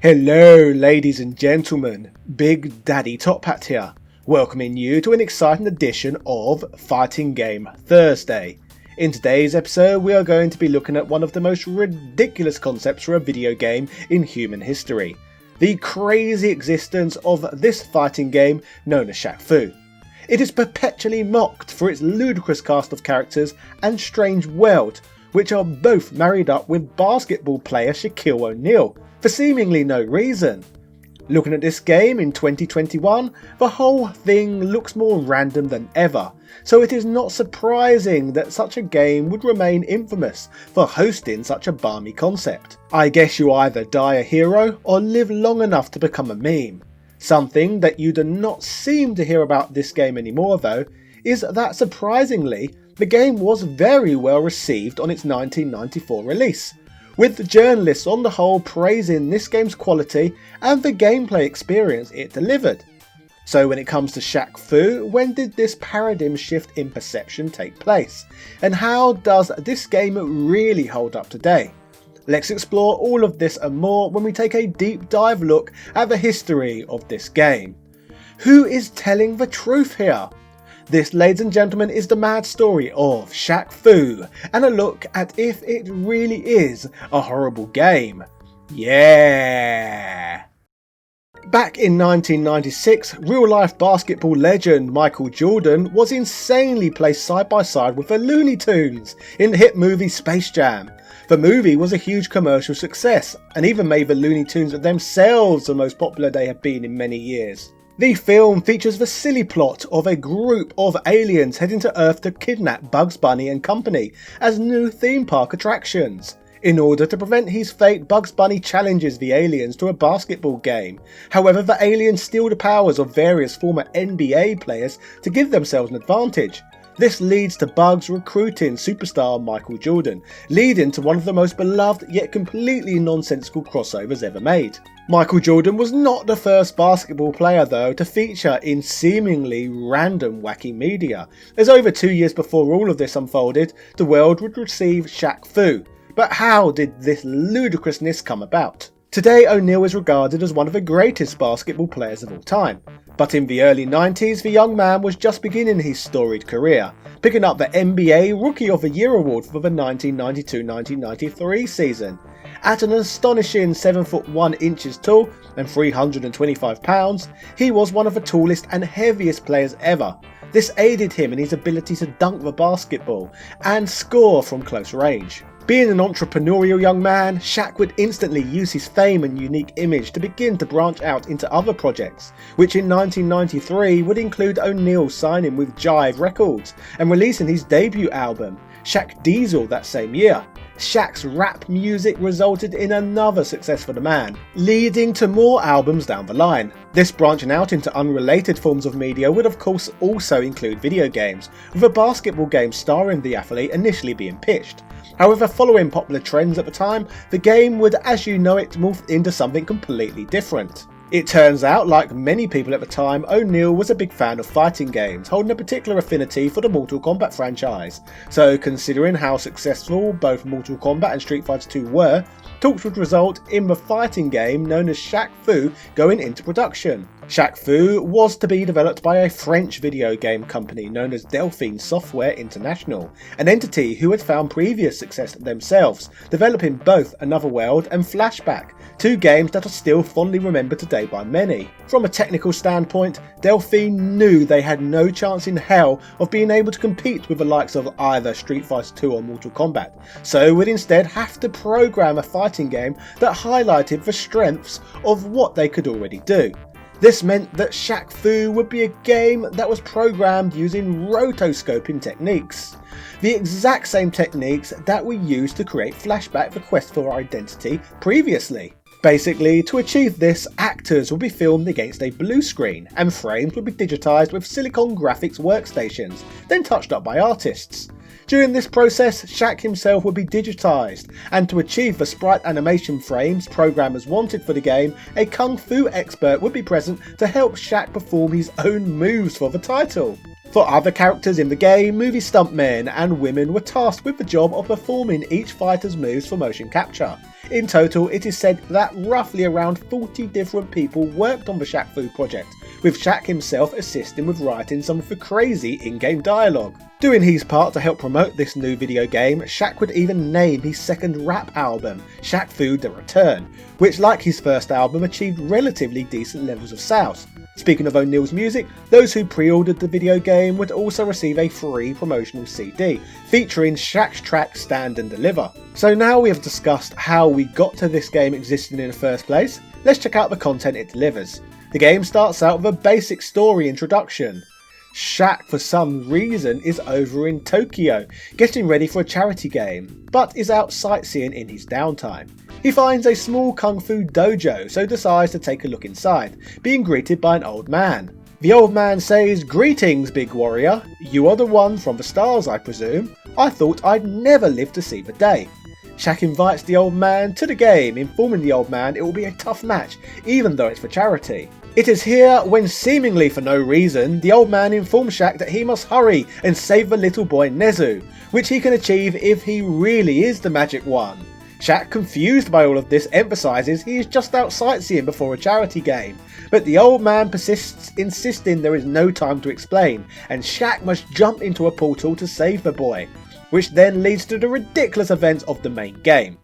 Hello ladies and gentlemen, Big Daddy Top Hat here, welcoming you to an exciting edition of Fighting Game Thursday. In today's episode we are going to be looking at one of the most ridiculous concepts for a video game in human history. The crazy existence of this fighting game known as Shaq Fu. It is perpetually mocked for its ludicrous cast of characters and strange world, which are both married up with basketball player Shaquille O'Neal, for seemingly no reason. Looking at this game in 2021, the whole thing looks more random than ever, so it is not surprising that such a game would remain infamous for hosting such a balmy concept. I guess you either die a hero or live long enough to become a meme. Something that you do not seem to hear about this game anymore though, is that surprisingly, the game was very well received on its 1994 release, with journalists on the whole praising this game's quality and the gameplay experience it delivered. So when it comes to Shaq Fu, when did this paradigm shift in perception take place? And how does this game really hold up today? Let's explore all of this and more when we take a deep dive look at the history of this game. Who is telling the truth here? This, ladies and gentlemen, is the mad story of Shaq Fu, and a look at if it really is a horrible game. Yeah! Back in 1996, real-life basketball legend Michael Jordan was insanely placed side by side with the Looney Tunes in the hit movie Space Jam. The movie was a huge commercial success, and even made the Looney Tunes themselves the most popular they have been in many years. The film features the silly plot of a group of aliens heading to Earth to kidnap Bugs Bunny and company as new theme park attractions. In order to prevent his fate, Bugs Bunny challenges the aliens to a basketball game. However, the aliens steal the powers of various former NBA players to give themselves an advantage. This leads to Bugs recruiting superstar Michael Jordan, leading to one of the most beloved yet completely nonsensical crossovers ever made. Michael Jordan was not the first basketball player though to feature in seemingly random wacky media, as over 2 years before all of this unfolded, the world would receive Shaq Fu. But how did this ludicrousness come about? Today O'Neal is regarded as one of the greatest basketball players of all time, but in the early 90s the young man was just beginning his storied career, picking up the NBA Rookie of the Year award for the 1992-1993 season. At an astonishing 7 foot 1 inches tall and 325 pounds, he was one of the tallest and heaviest players ever. This aided him in his ability to dunk the basketball and score from close range. Being an entrepreneurial young man, Shaq would instantly use his fame and unique image to begin to branch out into other projects, which in 1993 would include O'Neal signing with Jive Records and releasing his debut album, Shaq Diesel, that same year. Shaq's rap music resulted in another success for the man, leading to more albums down the line. This branching out into unrelated forms of media would of course also include video games, with a basketball game starring the athlete initially being pitched. However, following popular trends at the time, the game would, as you know it, morph into something completely different. It turns out, like many people at the time, O'Neal was a big fan of fighting games, holding a particular affinity for the Mortal Kombat franchise. So considering how successful both Mortal Kombat and Street Fighter 2 were, talks would result in the fighting game known as Shaq Fu going into production. Shaq Fu was to be developed by a French video game company known as Delphine Software International, an entity who had found previous success themselves, developing both Another World and Flashback, two games that are still fondly remembered today by many. From a technical standpoint, Delphine knew they had no chance in hell of being able to compete with the likes of either Street Fighter 2 or Mortal Kombat, so would instead have to program a fighting game that highlighted the strengths of what they could already do. This meant that Shaq Fu would be a game that was programmed using rotoscoping techniques, the exact same techniques that were used to create Flashback: The Quest for Identity previously. Basically, to achieve this, actors would be filmed against a blue screen, and frames would be digitised with Silicon Graphics workstations, then touched up by artists. During this process, Shaq himself would be digitised, and to achieve the sprite animation frames programmers wanted for the game, a Kung Fu expert would be present to help Shaq perform his own moves for the title. For other characters in the game, movie stuntmen and women were tasked with the job of performing each fighter's moves for motion capture. In total, it is said that roughly around 40 different people worked on the Shaq Fu project, with Shaq himself assisting with writing some of the crazy in-game dialogue. Doing his part to help promote this new video game, Shaq would even name his second rap album, Shaq Fu The Return, which like his first album achieved relatively decent levels of sales. Speaking of O'Neill's music, those who pre-ordered the video game would also receive a free promotional CD, featuring Shaq's track Stand and Deliver. So now we have discussed how we got to this game existing in the first place, let's check out the content it delivers. The game starts out with a basic story introduction. Shaq, for some reason, is over in Tokyo, getting ready for a charity game, but is out sightseeing in his downtime. He finds a small kung fu dojo, so decides to take a look inside, being greeted by an old man. The old man says, "Greetings, big warrior. You are the one from the stars, I presume. I thought I'd never live to see the day." Shaq invites the old man to the game, informing the old man it will be a tough match, even though it's for charity. It is here when, seemingly for no reason, the old man informs Shaq that he must hurry and save the little boy Nezu, which he can achieve if he really is the magic one. Shaq, confused by all of this, emphasises he is just out sightseeing before a charity game, but the old man persists, insisting there is no time to explain, and Shaq must jump into a portal to save the boy, which then leads to the ridiculous events of the main game.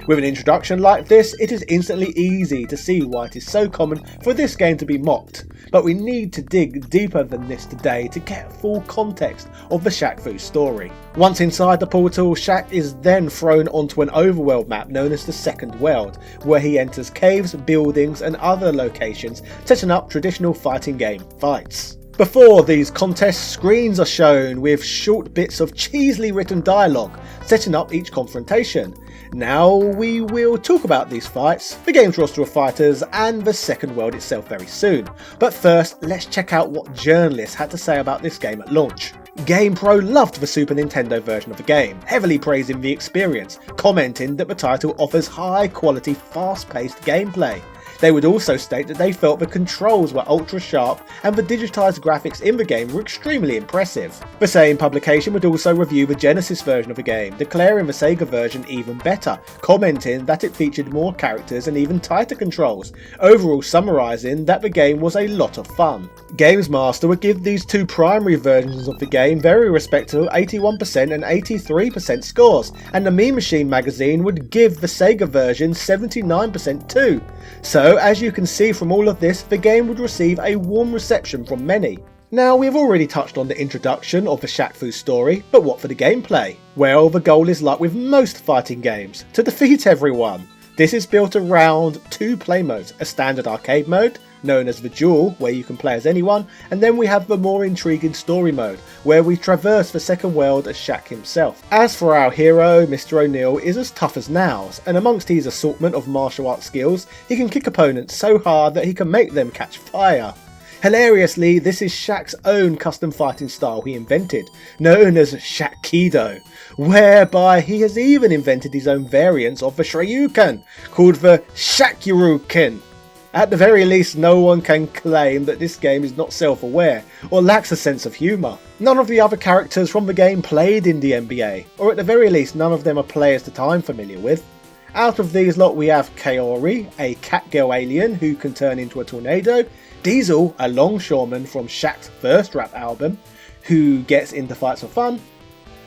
With an introduction like this, it is instantly easy to see why it is so common for this game to be mocked, but we need to dig deeper than this today to get full context of the Shaq Fu story. Once inside the portal, Shaq is then thrown onto an overworld map known as the Second World, where he enters caves, buildings and other locations, setting up traditional fighting game fights. Before these contests, screens are shown with short bits of cheesily written dialogue, setting up each confrontation. Now we will talk about these fights, the game's roster of fighters and the second world itself very soon. But first, let's check out what journalists had to say about this game at launch. GamePro loved the Super Nintendo version of the game, heavily praising the experience, commenting that the title offers high quality, fast-paced gameplay. They would also state that they felt the controls were ultra sharp and the digitised graphics in the game were extremely impressive. The same publication would also review the Genesis version of the game, declaring the Sega version even better, commenting that it featured more characters and even tighter controls, overall summarising that the game was a lot of fun. Games Master would give these two primary versions of the game very respectable 81% and 83% scores, and the Mean Machine magazine would give the Sega version 79% too. So, as you can see from all of this, the game would receive a warm reception from many. Now, we've already touched on the introduction of the Shaq Fu story, but what for the gameplay? Well, the goal is like with most fighting games, to defeat everyone. This is built around two play modes, a standard arcade mode, known as the Duel, where you can play as anyone, and then we have the more intriguing story mode, where we traverse the second world as Shaq himself. As for our hero, Mr. O'Neill is as tough as nails, and amongst his assortment of martial arts skills, he can kick opponents so hard that he can make them catch fire. Hilariously, this is Shaq's own custom fighting style he invented, known as Shakido, whereby he has even invented his own variants of the Shoryuken, called the Shakyuruken. At the very least, no one can claim that this game is not self-aware or lacks a sense of humour. None of the other characters from the game played in the NBA, or at the very least none of them are players that I'm familiar with. Out of these lot we have Kaori, a catgirl alien who can turn into a tornado, Diesel, a longshoreman from Shaq's first rap album, who gets into fights for fun,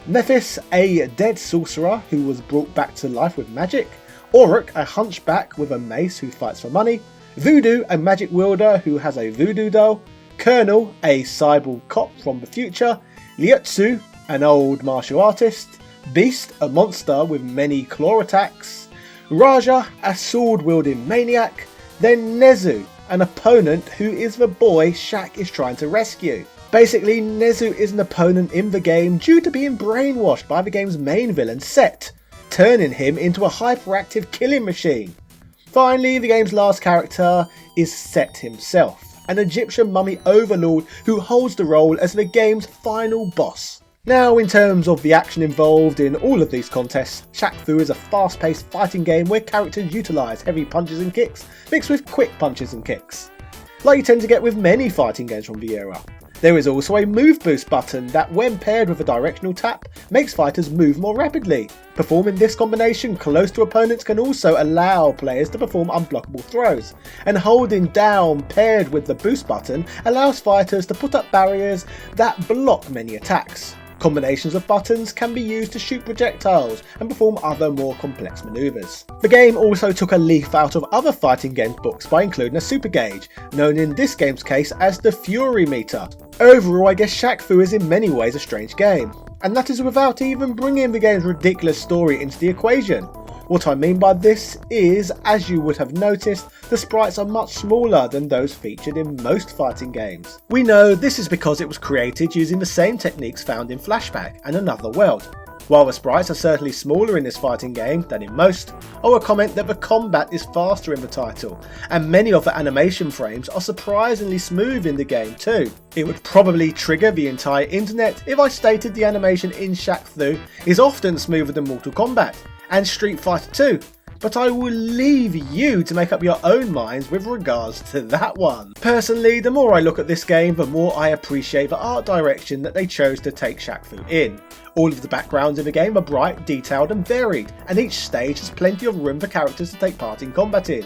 Nephis, a dead sorcerer who was brought back to life with magic, Oruk, a hunchback with a mace who fights for money, Voodoo, a magic wielder who has a voodoo doll, Colonel, a cyborg cop from the future, Lietsu, an old martial artist, Beast, a monster with many claw attacks, Raja, a sword-wielding maniac, then Nezu, an opponent who is the boy Shaq is trying to rescue. Basically, Nezu is an opponent in the game due to being brainwashed by the game's main villain Set, turning him into a hyperactive killing machine. Finally, the game's last character is Set himself, an Egyptian mummy overlord who holds the role as the game's final boss. Now, in terms of the action involved in all of these contests, Shaq Fu is a fast-paced fighting game where characters utilise heavy punches and kicks, mixed with quick punches and kicks, like you tend to get with many fighting games from the era. There is also a move boost button that, when paired with a directional tap, makes fighters move more rapidly. Performing this combination close to opponents can also allow players to perform unblockable throws, and holding down paired with the boost button allows fighters to put up barriers that block many attacks. Combinations of buttons can be used to shoot projectiles and perform other more complex maneuvers. The game also took a leaf out of other fighting games books by including a super gauge, known in this game's case as the Fury meter. Overall, I guess Shaq Fu is in many ways a strange game, and that is without even bringing the game's ridiculous story into the equation. What I mean by this is, as you would have noticed, the sprites are much smaller than those featured in most fighting games. We know this is because it was created using the same techniques found in Flashback and Another World. While the sprites are certainly smaller in this fighting game than in most, I will comment that the combat is faster in the title, and many of the animation frames are surprisingly smooth in the game too. It would probably trigger the entire internet if I stated the animation in Shaq Fu is often smoother than Mortal Kombat and Street Fighter 2, but I will leave you to make up your own minds with regards to that one. Personally, the more I look at this game, the more I appreciate the art direction that they chose to take Shaq Fu in. All of the backgrounds in the game are bright, detailed and varied, and each stage has plenty of room for characters to take part in combat in.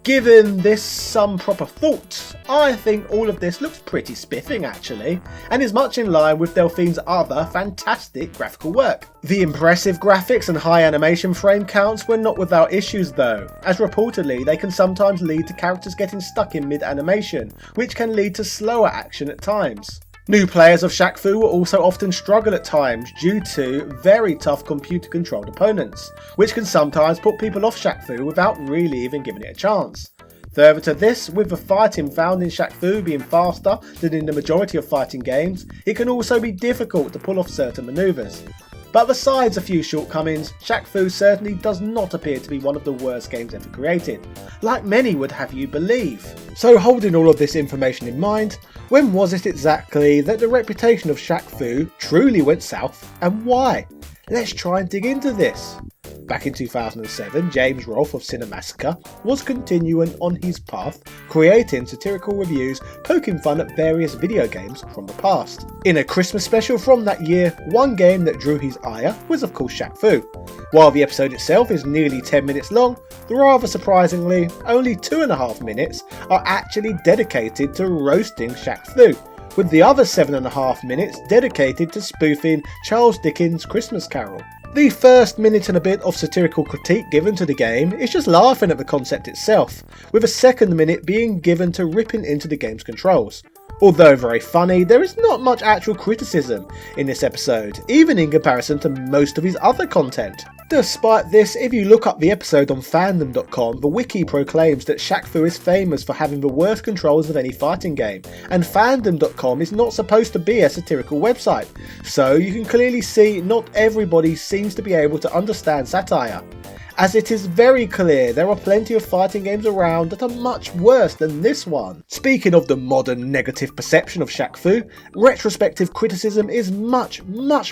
Given this some proper thought, I think all of this looks pretty spiffing actually, and is much in line with Delphine's other fantastic graphical work. The impressive graphics and high animation frame counts were not without issues though, as reportedly they can sometimes lead to characters getting stuck in mid-animation, which can lead to slower action at times. New players of Shaq Fu will also often struggle at times due to very tough computer controlled opponents, which can sometimes put people off Shaq Fu without really even giving it a chance. Further to this, with the fighting found in Shaq Fu being faster than in the majority of fighting games, it can also be difficult to pull off certain maneuvers. But besides a few shortcomings, Shaq Fu certainly does not appear to be one of the worst games ever created, like many would have you believe. So holding all of this information in mind, when was it exactly that the reputation of Shaq Fu truly went south, and why? Let's try and dig into this. Back in 2007, James Rolfe of Cinemassacre was continuing on his path, creating satirical reviews poking fun at various video games from the past. In a Christmas special from that year, one game that drew his ire was of course Shaq Fu. While the episode itself is nearly 10 minutes long, rather surprisingly, only 2.5 minutes are actually dedicated to roasting Shaq Fu, with the other 7.5 minutes dedicated to spoofing Charles Dickens' Christmas Carol. The first minute and a bit of satirical critique given to the game is just laughing at the concept itself, with a second minute being given to ripping into the game's controls. Although very funny, there is not much actual criticism in this episode, even in comparison to most of his other content. Despite this, if you look up the episode on fandom.com, the wiki proclaims that Shaq Fu is famous for having the worst controls of any fighting game, and fandom.com is not supposed to be a satirical website, so you can clearly see not everybody seems to be able to understand satire, as it is very clear there are plenty of fighting games around that are much worse than this one. Speaking of the modern negative perception of Shaq Fu, retrospective criticism is much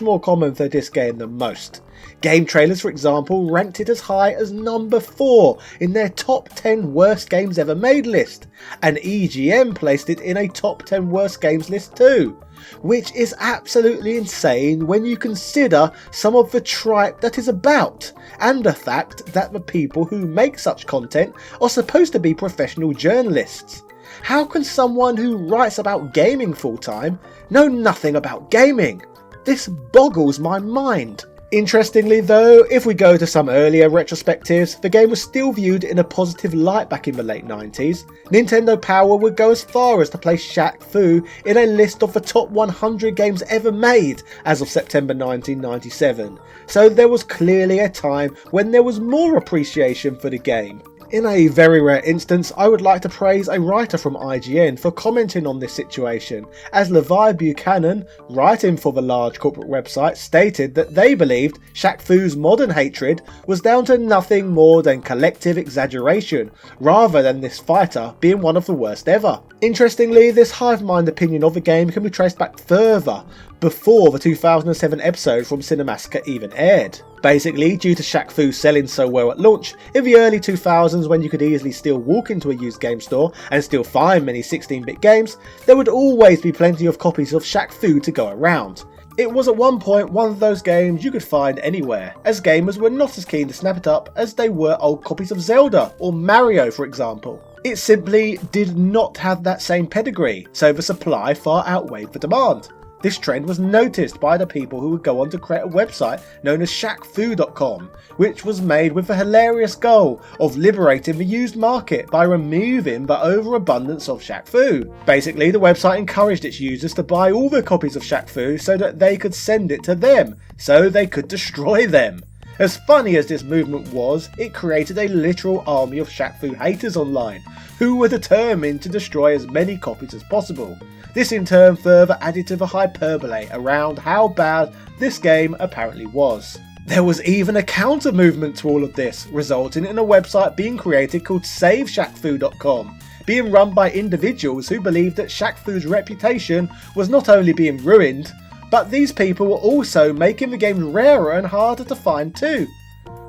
more common for this game than most. Game trailers, for example, ranked it as high as number 4 in their top 10 worst games ever made list, and EGM placed it in a top 10 worst games list too, which is absolutely insane when you consider some of the tripe that is about, and the fact that the people who make such content are supposed to be professional journalists. How can someone who writes about gaming full time know nothing about gaming? This boggles my mind. Interestingly though, if we go to some earlier retrospectives, the game was still viewed in a positive light back in the late 90s. Nintendo Power would go as far as to place Shaq Fu in a list of the top 100 games ever made as of September 1997, so there was clearly a time when there was more appreciation for the game. In a very rare instance, I would like to praise a writer from IGN for commenting on this situation, as Levi Buchanan, writing for the large corporate website, stated that they believed Shaq Fu's modern hatred was down to nothing more than collective exaggeration, rather than this fighter being one of the worst ever. Interestingly, this hive mind opinion of the game can be traced back further, before the 2007 episode from Cinemassacre even aired. Basically, due to Shaq Fu selling so well at launch, in the early 2000s when you could easily still walk into a used game store and still find many 16-bit games, there would always be plenty of copies of Shaq Fu to go around. It was at one point one of those games you could find anywhere, as gamers were not as keen to snap it up as they were old copies of Zelda or Mario for example. It simply did not have that same pedigree, so the supply far outweighed the demand. This trend was noticed by the people who would go on to create a website known as ShaqFu.com, which was made with the hilarious goal of liberating the used market by removing the overabundance of Shaq Fu. Basically, the website encouraged its users to buy all the copies of Shaq Fu so that they could send it to them, so they could destroy them. As funny as this movement was, it created a literal army of Shaq Fu haters online, who were determined to destroy as many copies as possible. This in turn further added to the hyperbole around how bad this game apparently was. There was even a counter movement to all of this, resulting in a website being created called SaveShaqFu.com, being run by individuals who believed that Shaq Fu's reputation was not only being ruined, but these people were also making the games rarer and harder to find too,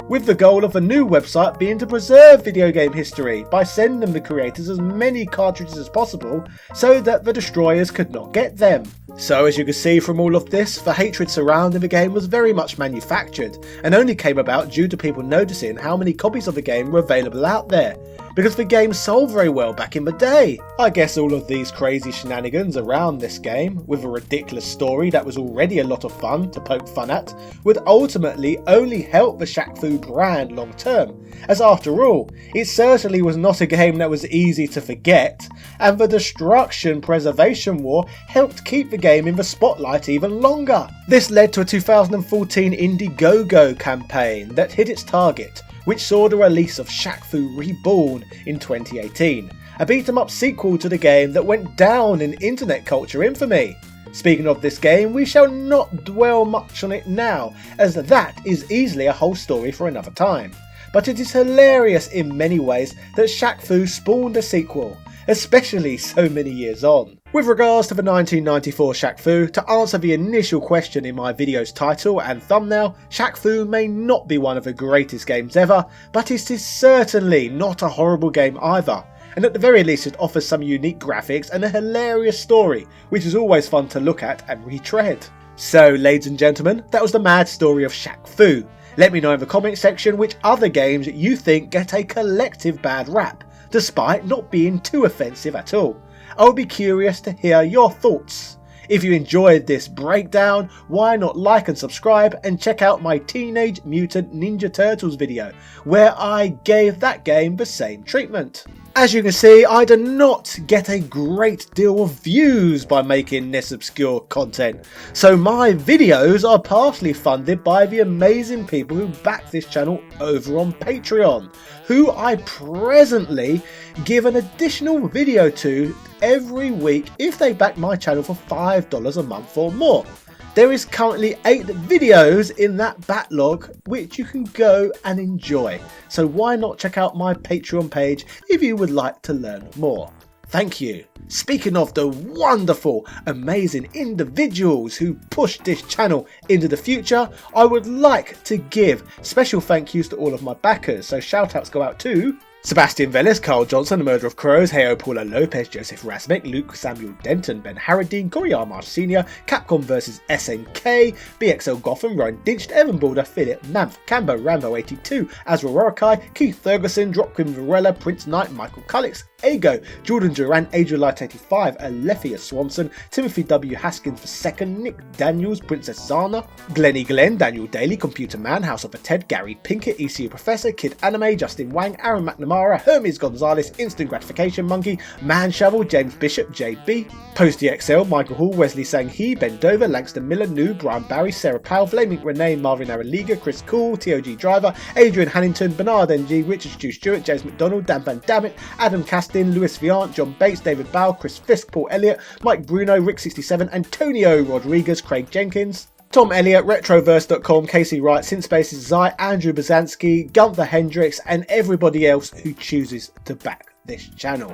with the goal of the new website being to preserve video game history by sending the creators as many cartridges as possible so that the destroyers could not get them. So as you can see from all of this, the hatred surrounding the game was very much manufactured and only came about due to people noticing how many copies of the game were available out there, because the game sold very well back in the day. I guess all of these crazy shenanigans around this game, with a ridiculous story that was already a lot of fun to poke fun at, would ultimately only help the Shaq Fu brand long term, as after all, it certainly was not a game that was easy to forget, and the Destruction Preservation War helped keep the game in the spotlight even longer. This led to a 2014 Indiegogo campaign that hit its target, which saw the release of Shaq Fu Reborn in 2018, a beat-em-up sequel to the game that went down in internet culture infamy. Speaking of this game, we shall not dwell much on it now, as that is easily a whole story for another time. But it is hilarious in many ways that Shaq Fu spawned a sequel, especially so many years on. With regards to the 1994 Shaq Fu, to answer the initial question in my video's title and thumbnail, Shaq Fu may not be one of the greatest games ever, but it is certainly not a horrible game either, and at the very least it offers some unique graphics and a hilarious story, which is always fun to look at and retread. So ladies and gentlemen, that was the mad story of Shaq Fu. Let me know in the comment section which other games you think get a collective bad rap, despite not being too offensive at all. I'll be curious to hear your thoughts. If you enjoyed this breakdown, why not like and subscribe and check out my Teenage Mutant Ninja Turtles video, where I gave that game the same treatment. As you can see, I do not get a great deal of views by making this obscure content, so my videos are partially funded by the amazing people who back this channel over on Patreon, who I presently give an additional video to every week if they back my channel for $5 a month or more. There is currently 8 videos in that backlog which you can go and enjoy, so why not check out my Patreon page if you would like to learn more. Thank you. Speaking of the wonderful, amazing individuals who pushed this channel into the future, I would like to give special thank yous to all of my backers, so shoutouts go out to Sebastian Velez, Carl Johnson, The Murder of Crows, Heo Paula Lopez, Joseph Rasmek, Luke Samuel Denton, Ben Harradine, Corey Armarsh Sr., Capcom vs SNK, BXL Gotham, Ryan Dinched, Evan Balder, Philip Namph, Cambo Rambo 82, Azra Rorikai, Keith Ferguson, Dropquim Varela, Prince Knight, Michael Cullix, Ego, Jordan Duran, Adrian Light 85, Alethea Swanson, Timothy W. Haskins II, Nick Daniels, Princess Zana, Glenny Glenn, Daniel Daly, Computer Man, House of a Ted, Gary Pinkett, ECU Professor, Kid Anime, Justin Wang, Aaron McNamara, Hermes Gonzalez, Instant Gratification Monkey, Man Shovel, James Bishop, JB, PostDXL, Michael Hall, Wesley Sanghi, Ben Dover, Langston Miller, Noob, Brian Barry, Sarah Powell, Flaming Renee, Marvin Araliga, Chris Cool, TOG Driver, Adrian Hannington, Bernard NG, Richard Stu Stewart, James McDonald, Dan Van Dammit, Adam Castin, Lewis Viant, John Bates, David Bow, Chris Fisk, Paul Elliott, Mike Bruno, Rick67, Antonio Rodriguez, Craig Jenkins, Tom Elliott, Retroverse.com, Casey Wright, Sinspaces Zai, Andrew Bazanski, Gunther Hendricks, and everybody else who chooses to back this channel.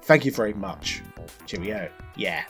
Thank you very much. Cheerio. Yeah.